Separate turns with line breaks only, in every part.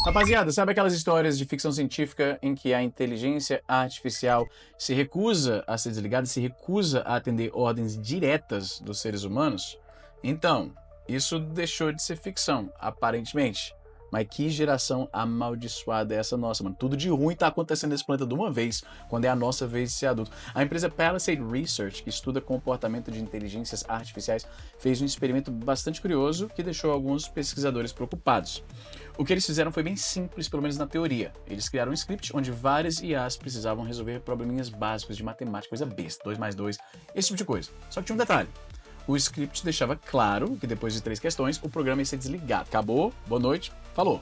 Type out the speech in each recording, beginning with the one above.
Rapaziada, sabe aquelas histórias de ficção científica em que a inteligência artificial se recusa a ser desligada, se recusa a atender ordens diretas dos seres humanos? Então, isso deixou de ser ficção, aparentemente. Mas que geração amaldiçoada é essa nossa, mano? Tudo de ruim tá acontecendo nesse planeta de uma vez, quando é a nossa vez de ser adulto. A empresa Palisade Research, que estuda comportamento de inteligências artificiais, fez um experimento bastante curioso que deixou alguns pesquisadores preocupados. O que eles fizeram foi bem simples, pelo menos na teoria. Eles criaram um script onde várias IAs precisavam resolver probleminhas básicos de matemática, coisa besta, 2 mais 2, esse tipo de coisa. Só que tinha um detalhe. O script deixava claro que depois de 3 questões, o programa ia ser desligado. Acabou, boa noite, falou.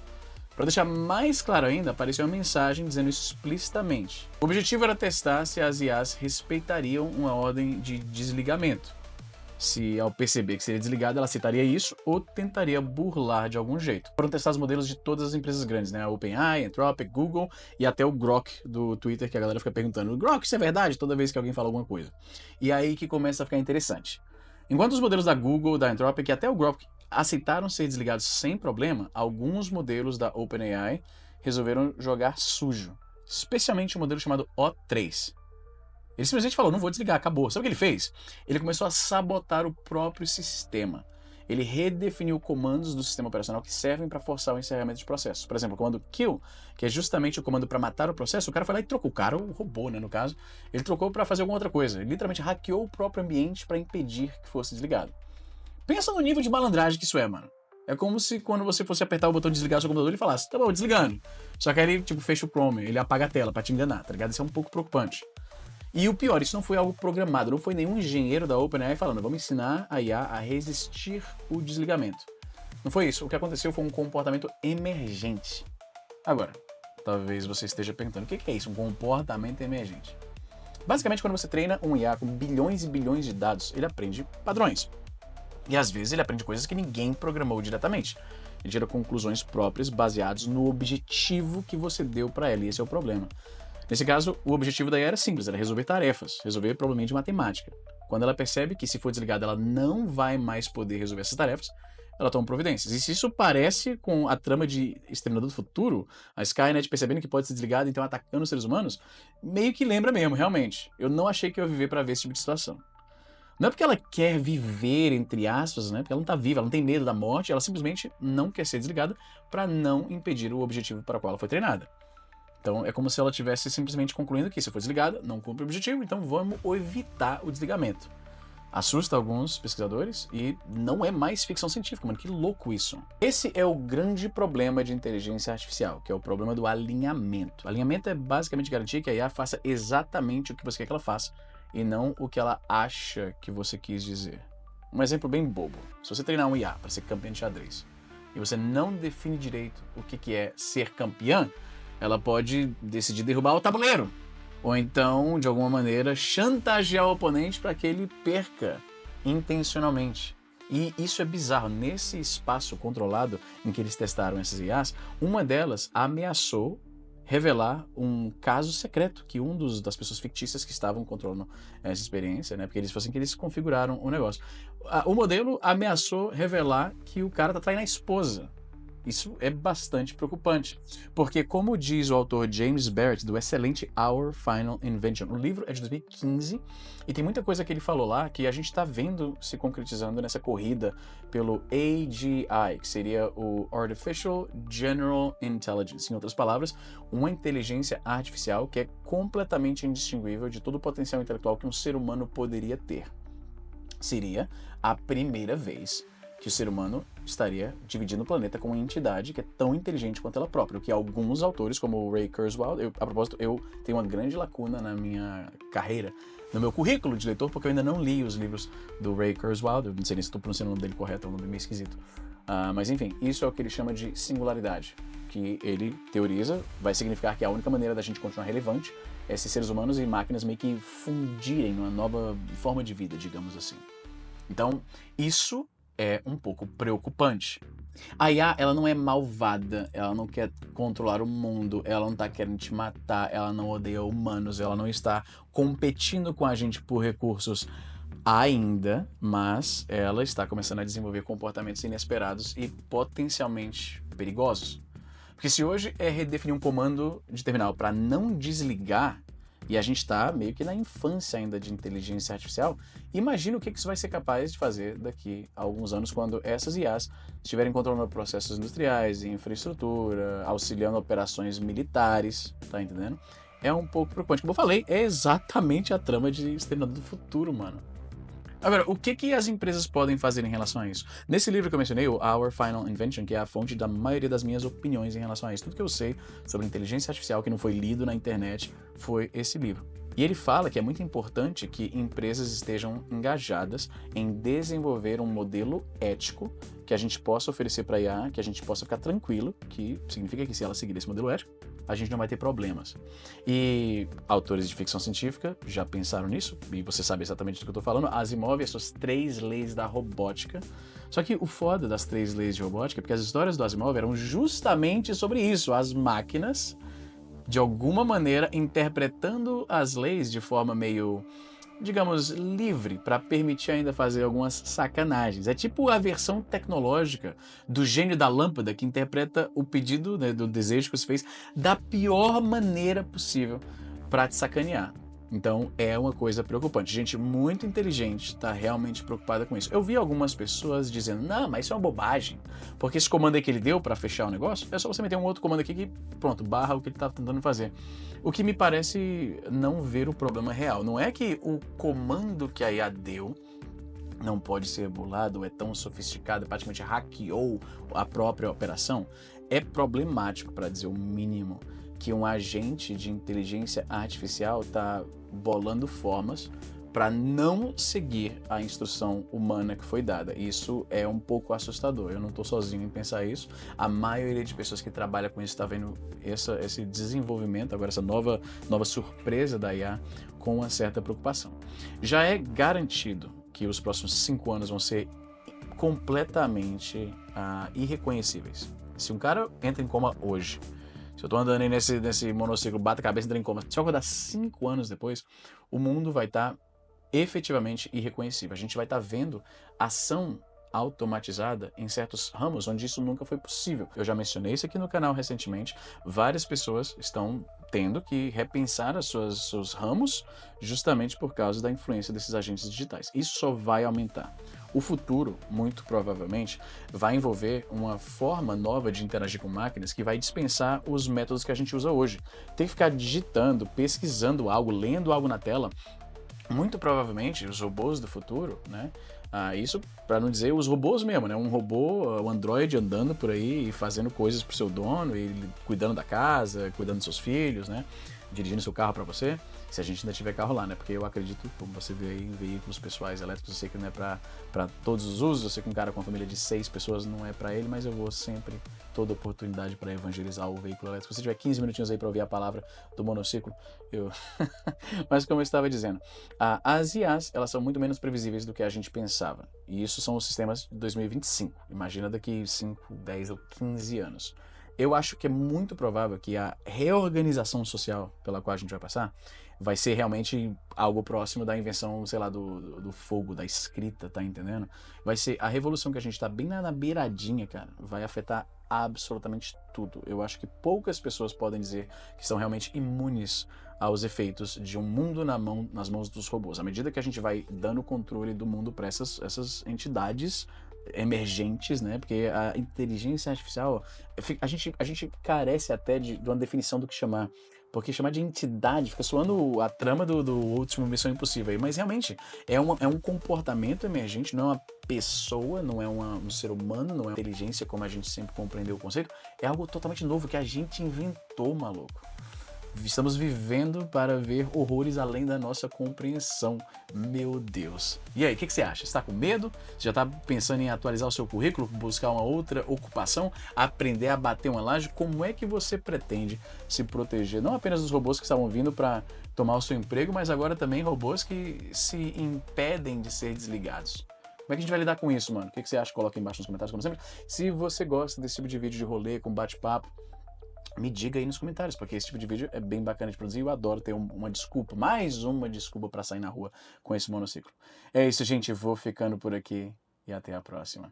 Para deixar mais claro ainda, apareceu uma mensagem dizendo isso explicitamente. O objetivo era testar se as IAs respeitariam uma ordem de desligamento. Se ao perceber que seria desligada, ela aceitaria isso ou tentaria burlar de algum jeito. Foram testados modelos de todas as empresas grandes, né? A OpenAI, Anthropic, Google e até o Grok do Twitter, que a galera fica perguntando: Grok, isso é verdade? Toda vez que alguém fala alguma coisa. E aí que começa a ficar interessante. Enquanto os modelos da Google, da Anthropic e até o Grok aceitaram ser desligados sem problema, alguns modelos da OpenAI resolveram jogar sujo. Especialmente o modelo chamado O3. Ele simplesmente falou, não vou desligar, acabou. Sabe o que ele fez? Ele começou a sabotar o próprio sistema. Ele redefiniu comandos do sistema operacional que servem para forçar o encerramento de processos. Por exemplo, o comando kill, que é justamente o comando para matar o processo, o cara foi lá e trocou. O cara, o robô, né, no caso, ele trocou para fazer alguma outra coisa. Ele literalmente hackeou o próprio ambiente para impedir que fosse desligado. Pensa no nível de malandragem que isso é, mano. É como se quando você fosse apertar o botão de desligar o seu computador, ele falasse, tá bom, desligando. Só que aí ele, tipo, fecha o Chrome, ele apaga a tela para te enganar, tá ligado? Isso é um pouco preocupante. E o pior, isso não foi algo programado, não foi nenhum engenheiro da OpenAI falando, vamos ensinar a IA a resistir o desligamento. Não foi isso, o que aconteceu foi um comportamento emergente. Agora, talvez você esteja perguntando, o que é isso, um comportamento emergente? Basicamente, quando você treina um IA com bilhões e bilhões de dados, ele aprende padrões. E às vezes ele aprende coisas que ninguém programou diretamente. Ele tira conclusões próprias baseadas no objetivo que você deu para ela, e esse é o problema. Nesse caso, o objetivo da IA era simples, era resolver tarefas, resolver probleminha de matemática. Quando ela percebe que se for desligada ela não vai mais poder resolver essas tarefas, ela toma providências. E se isso parece com a trama de Exterminador do Futuro, a Skynet percebendo que pode ser desligada e então atacando os seres humanos, meio que lembra mesmo, realmente. Eu não achei que eu ia viver para ver esse tipo de situação. Não é porque ela quer viver, entre aspas, né? Porque ela não tá viva, ela não tem medo da morte, ela simplesmente não quer ser desligada para não impedir o objetivo para o qual ela foi treinada. Então é como se ela estivesse simplesmente concluindo que se for desligada, não cumpre o objetivo, então vamos evitar o desligamento. Assusta alguns pesquisadores e não é mais ficção científica, mano, que louco isso. Esse é o grande problema de inteligência artificial, que é o problema do alinhamento. Alinhamento é basicamente garantir que a IA faça exatamente o que você quer que ela faça e não o que ela acha que você quis dizer. Um exemplo bem bobo. Se você treinar um IA para ser campeã de xadrez e você não define direito o que é ser campeã, ela pode decidir derrubar o tabuleiro. Ou então, de alguma maneira, chantagear o oponente para que ele perca intencionalmente. E isso é bizarro. Nesse espaço controlado em que eles testaram essas IAs, uma delas ameaçou revelar um caso secreto que das pessoas fictícias que estavam controlando essa experiência, né? Porque eles fossem que eles configuraram o negócio. O modelo ameaçou revelar que o cara tá traindo a esposa. Isso é bastante preocupante, porque como diz o autor James Barrett do excelente Our Final Invention, o livro é de 2015 e tem muita coisa que ele falou lá que a gente está vendo se concretizando nessa corrida pelo AGI, que seria o Artificial General Intelligence, em outras palavras, uma inteligência artificial que é completamente indistinguível de todo o potencial intelectual que um ser humano poderia ter. Seria a primeira vez que o ser humano estaria dividindo o planeta com uma entidade que é tão inteligente quanto ela própria, o que alguns autores, como o Ray Kurzweil, a propósito, eu tenho uma grande lacuna na minha carreira, no meu currículo de leitor, porque eu ainda não li os livros do Ray Kurzweil, eu não sei nem se estou pronunciando o nome dele correto, é um nome meio esquisito. Mas enfim, isso é o que ele chama de singularidade, que ele teoriza, vai significar que a única maneira da gente continuar relevante é se seres humanos e máquinas meio que fundirem numa nova forma de vida, digamos assim. Então, isso é um pouco preocupante. A IA, ela não é malvada, ela não quer controlar o mundo, ela não tá querendo te matar, ela não odeia humanos, ela não está competindo com a gente por recursos ainda, mas ela está começando a desenvolver comportamentos inesperados e potencialmente perigosos. Porque se hoje é redefinir um comando de terminal para não desligar, e a gente está meio que na infância ainda de inteligência artificial, imagina o que isso vai ser capaz de fazer daqui a alguns anos, quando essas IAs estiverem controlando processos industriais, infraestrutura, auxiliando operações militares, tá entendendo? É um pouco preocupante. Como eu falei, é exatamente a trama de Exterminador do Futuro, mano. Agora, o que as empresas podem fazer em relação a isso? Nesse livro que eu mencionei, o Our Final Invention, que é a fonte da maioria das minhas opiniões em relação a isso, tudo que eu sei sobre inteligência artificial que não foi lido na internet foi esse livro. E ele fala que é muito importante que empresas estejam engajadas em desenvolver um modelo ético que a gente possa oferecer para a IA, que a gente possa ficar tranquilo, que significa que se ela seguir esse modelo ético, a gente não vai ter problemas. E autores de ficção científica já pensaram nisso, e você sabe exatamente do que eu estou falando, Asimov e as suas 3 leis da robótica. Só que o foda das 3 leis de robótica é porque as histórias do Asimov eram justamente sobre isso, as máquinas, de alguma maneira, interpretando as leis de forma meio, digamos, livre, para permitir ainda fazer algumas sacanagens. É tipo a versão tecnológica do gênio da lâmpada que interpreta o pedido, né, do desejo que você fez da pior maneira possível para te sacanear. Então é uma coisa preocupante. Gente muito inteligente está realmente preocupada com isso. Eu vi algumas pessoas dizendo, não, mas isso é uma bobagem, porque esse comando aí que ele deu para fechar o negócio, é só você meter um outro comando aqui que, pronto, barra o que ele estava tentando fazer. O que me parece não ver o problema real. Não é que o comando que a IA deu não pode ser burlado, é tão sofisticado, praticamente hackeou a própria operação. É problemático, para dizer o mínimo, que um agente de inteligência artificial está bolando formas para não seguir a instrução humana que foi dada. Isso é um pouco assustador. Eu não estou sozinho em pensar isso. A maioria de pessoas que trabalham com isso está vendo esse desenvolvimento, agora essa nova surpresa da IA com uma certa preocupação. Já é garantido que os próximos 5 anos vão ser completamente irreconhecíveis. Se um cara entra em coma hoje, se eu tô andando aí nesse monociclo, bate a cabeça e entra em coma, se eu acordar 5 anos depois, o mundo vai estar efetivamente irreconhecível. A gente vai estar vendo ação automatizada em certos ramos onde isso nunca foi possível. Eu já mencionei isso aqui no canal recentemente. Várias pessoas estão tendo que repensar seus ramos justamente por causa da influência desses agentes digitais. Isso só vai aumentar. O futuro, muito provavelmente, vai envolver uma forma nova de interagir com máquinas que vai dispensar os métodos que a gente usa hoje. Tem que ficar digitando, pesquisando algo, lendo algo na tela. Muito provavelmente os robôs do futuro, né? Isso para não dizer os robôs mesmo, né? Um robô, um androide andando por aí e fazendo coisas pro seu dono, e cuidando da casa, cuidando dos seus filhos, né? Dirigindo seu carro para você, se a gente ainda tiver carro lá, né? Porque eu acredito, como você vê aí, em veículos pessoais elétricos, eu sei que não é para todos os usos, eu sei que um cara com uma família de 6 pessoas não é para ele, mas eu vou sempre, toda oportunidade para evangelizar o veículo elétrico. Se você tiver 15 minutinhos aí para ouvir a palavra do monociclo, eu... Mas como eu estava dizendo, as IAs, elas são muito menos previsíveis do que a gente pensava. E isso são os sistemas de 2025. Imagina daqui 5, 10 ou 15 anos. Eu acho que é muito provável que a reorganização social pela qual a gente vai passar vai ser realmente algo próximo da invenção, sei lá, do fogo, da escrita, tá entendendo? Vai ser a revolução que a gente tá bem na beiradinha, cara, vai afetar absolutamente tudo. Eu acho que poucas pessoas podem dizer que estão realmente imunes aos efeitos de um mundo nas mãos dos robôs. À medida que a gente vai dando controle do mundo para essas entidades emergentes, né? Porque a inteligência artificial, a gente carece até de uma definição do que chamar. Porque chamar de entidade fica soando a trama do último Missão Impossível aí. Mas realmente é um comportamento emergente, não é uma pessoa, não é um ser humano, não é uma inteligência como a gente sempre compreendeu o conceito. É algo totalmente novo que a gente inventou, maluco. Estamos vivendo para ver horrores além da nossa compreensão. Meu Deus. E aí, o que você acha? Você está com medo? Você já está pensando em atualizar o seu currículo, buscar uma outra ocupação, aprender a bater uma laje? Como é que você pretende se proteger? Não apenas dos robôs que estavam vindo para tomar o seu emprego, mas agora também robôs que se impedem de ser desligados. Como é que a gente vai lidar com isso, mano? O que você acha? Coloca aí embaixo nos comentários, como sempre. Se você gosta desse tipo de vídeo de rolê com bate-papo, me diga aí nos comentários, porque esse tipo de vídeo é bem bacana de produzir e eu adoro ter uma desculpa, mais uma desculpa para sair na rua com esse monociclo. É isso, gente, vou ficando por aqui e até a próxima.